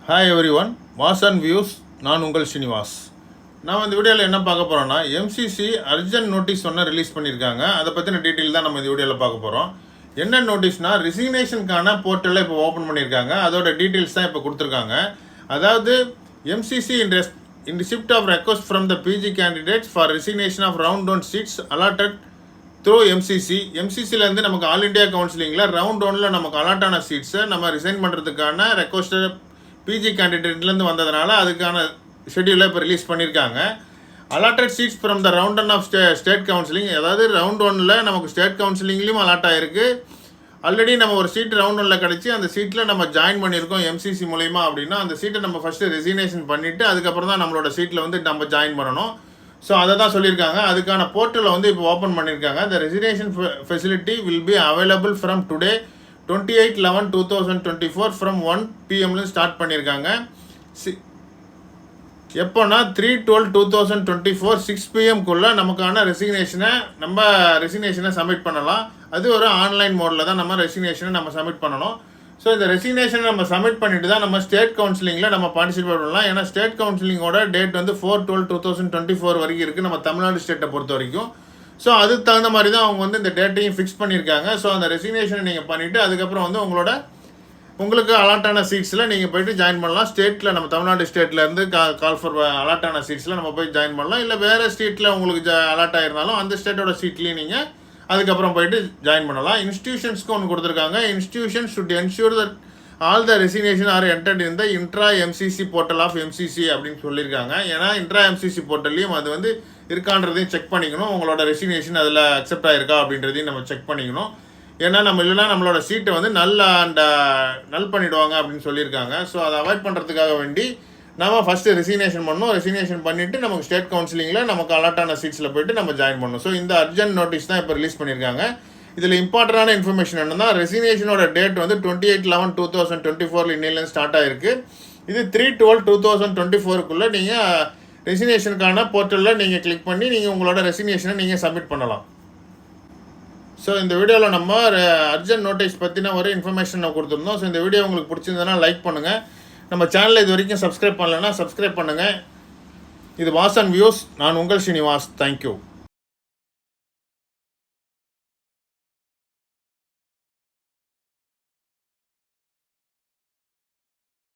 Hi every one, was and views. நான் உங்கள் ஸ்ரீனிவாஸ். நான் இந்த வீடியோவில் என்ன பார்க்க போகிறோன்னா, எம்சிசி அர்ஜென்ட் நோட்டீஸ் ஒன்று ரிலீஸ் பண்ணியிருக்காங்க. அதை பற்றின டீட்டெயில் தான் நம்ம இந்த வீடியோவில் பார்க்க போகிறோம். என்ன நோட்டீஸ்னால், ரிசிக்னேஷனுக்கான போர்ட்டலில் இப்போ ஓப்பன் பண்ணியிருக்காங்க. அதோட டீட்டெயில்ஸ் தான் இப்போ கொடுத்துருக்காங்க. அதாவது MCC in receipt of request from the PG candidates for resignation of round 1 seats allotted through எம்சிசிலேருந்து நமக்கு ஆல் இண்டியா கவுன்சிலிங்கில் ரவுண்ட் 1ல் நமக்கு அலாட் ஆன சீட்ஸை நம்ம ரிசைன் பண்ணுறதுக்கான ரெக்வஸ்ட்டை பிஜி கேண்டிடேட்லேருந்து வந்ததுனால அதுக்கான ஷெட்யூலை இப்போ ரிலீஸ் பண்ணியிருக்காங்க. Allotted seats from the round 1 of state counselling, அதாவது ரவுண்ட் 1ல் நமக்கு ஸ்டேட் கவுன்சிலிங்லேயும் அலாட் ஆகிருக்கு. ஆல்ரெடி நம்ம ஒரு சீட் ரவுண்ட் 1ல் கிடச்சி அந்த சீட்டில் நம்ம ஜாயின் பண்ணியிருக்கோம் எம்சிசி மூலிமா. அப்படின்னா அந்த சீட்டை நம்ம ஃபஸ்ட்டு ரெசிக்னேஷன் பண்ணிவிட்டு அதுக்கப்புறம் தான் நம்மளோட சீட்டில் வந்து நம்ம ஜாயின் பண்ணணும். ஸோ அதை தான் சொல்லியிருக்காங்க. அதுக்கான போர்ட்டலை வந்து இப்போ ஓப்பன் பண்ணியிருக்காங்க. The resignation facility will be available from today 28/11/2024 from 1 PM start பண்ணியிருக்காங்க. எப்போனா 3/12/2024 6 PM நமக்கான ரெசிக்னேஷனை சப்மிட் பண்ணலாம். அது ஒரு ஆன்லைன் மோடில் தான் நம்ம ரெசிக்னேஷனை நம்ம சப்மிட் பண்ணணும். ஸோ இந்த ரெசிக்னேஷனை நம்ம சப்மிட் பண்ணிட்டு தான் நம்ம ஸ்டேட் கவுன்சிலிங்கில் நம்ம பார்ட்டிசிபேட் பண்ணலாம். ஏன்னா ஸ்டேட் கவுன்சிலிங்கோட டேட் வந்து 4/12/2024 வரைக்கும் இருக்குது நம்ம தமிழ்நாடு ஸ்டேட்டை பொறுத்த வரைக்கும். ஸோ அதுக்கு தகுந்த மாதிரி தான் அவங்க வந்து இந்த டேட்டையும் ஃபிக்ஸ் பண்ணியிருக்காங்க. ஸோ அந்த ரெசிக்னேஷனை நீங்கள் பண்ணிவிட்டு அதுக்கப்புறம் வந்து உங்களுக்கு அலாட்டான சீட்ஸில் நீங்கள் போய்ட்டு ஜாயின் பண்ணலாம். ஸ்டேட்டில் நம்ம தமிழ்நாடு ஸ்டேட்லேருந்து கால் ஃபார் அலாட்டான சீட்ஸில் நம்ம போய் ஜாயின் பண்ணலாம். இல்லை வேறு ஸ்டேட்டில் உங்களுக்கு அலாட் ஆகிருந்தாலும் அந்த ஸ்டேட்டோட சீட்லேயும் நீங்கள் அதுக்கப்புறம் போய்ட்டு ஜாயின் பண்ணலாம். இன்ஸ்டியூஷன்ஸ்க்கு ஒன்று கொடுத்துருக்காங்க. Institution should ensure that all the resignation are entered in the intra MCC portal of MCC அப்படின்னு சொல்லியிருக்காங்க. ஏன்னா இன்ட்ரா எம்சிசி போர்ட்டல்லையும் அது வந்து இருக்கான்றதையும் செக் பண்ணிக்கணும். உங்களோட ரெசிக்னேஷன் அதில் அக்செப்ட் ஆகிருக்கா அப்படின்றதையும் நம்ம செக் பண்ணிக்கணும். ஏன்னா நம்ம இல்லைனா நம்மளோட சீட்டை வந்து நல் பண்ணிவிடுவாங்க அப்படின்னு சொல்லியிருக்காங்க. ஸோ அதை அவாய்ட் பண்ணுறதுக்காக வேண்டி நம்ம ஃபஸ்ட்டு ரெசிக்னேஷன் பண்ணணும். ரெசிக்னேஷன் பண்ணிவிட்டு நமக்கு ஸ்டேட் கவுன்சிலிங்கில் நமக்கு அலாட்டான சீட்ஸில் போய்ட்டு நம்ம ஜாயின் பண்ணணும். ஸோ இந்த அர்ஜென்ட் நோட்டீஸ் தான் இப்போ ரிலீஸ் பண்ணியிருக்காங்க. இதில் இம்பார்ட்டண்டான இன்ஃபர்மேஷன் என்னன்னா, ரெசிக்னேஷனோட டேட் வந்து 28/11/2024 இன்னிலேருந்து ஸ்டார்ட் ஆகிருக்கு. இது 3/12/2024 நீங்கள் ரெசிக்னேஷனுக்கான போர்ட்டலில் நீங்கள் கிளிக் பண்ணி நீங்கள் உங்களோட ரெசிக்னேஷனை நீங்கள் சப்மிட் பண்ணலாம். ஸோ இந்த வீடியோவில் நம்ம அர்ஜென்ட் நோட்டீஸ் பற்றின ஒரு இன்ஃபர்மேஷன் நான் கொடுத்துருந்தோம். ஸோ இந்த வீடியோ உங்களுக்கு பிடிச்சிருந்ததுன்னா லைக் பண்ணுங்கள். நம்ம சேனலில் இது வரைக்கும் சப்ஸ்கிரைப் பண்ணலைன்னா சப்ஸ்கிரைப் பண்ணுங்கள். இது வாஸ் அண்ட் வியூஸ். நான் உங்கள் ஸ்ரீனிவாஸ். தேங்க்யூ.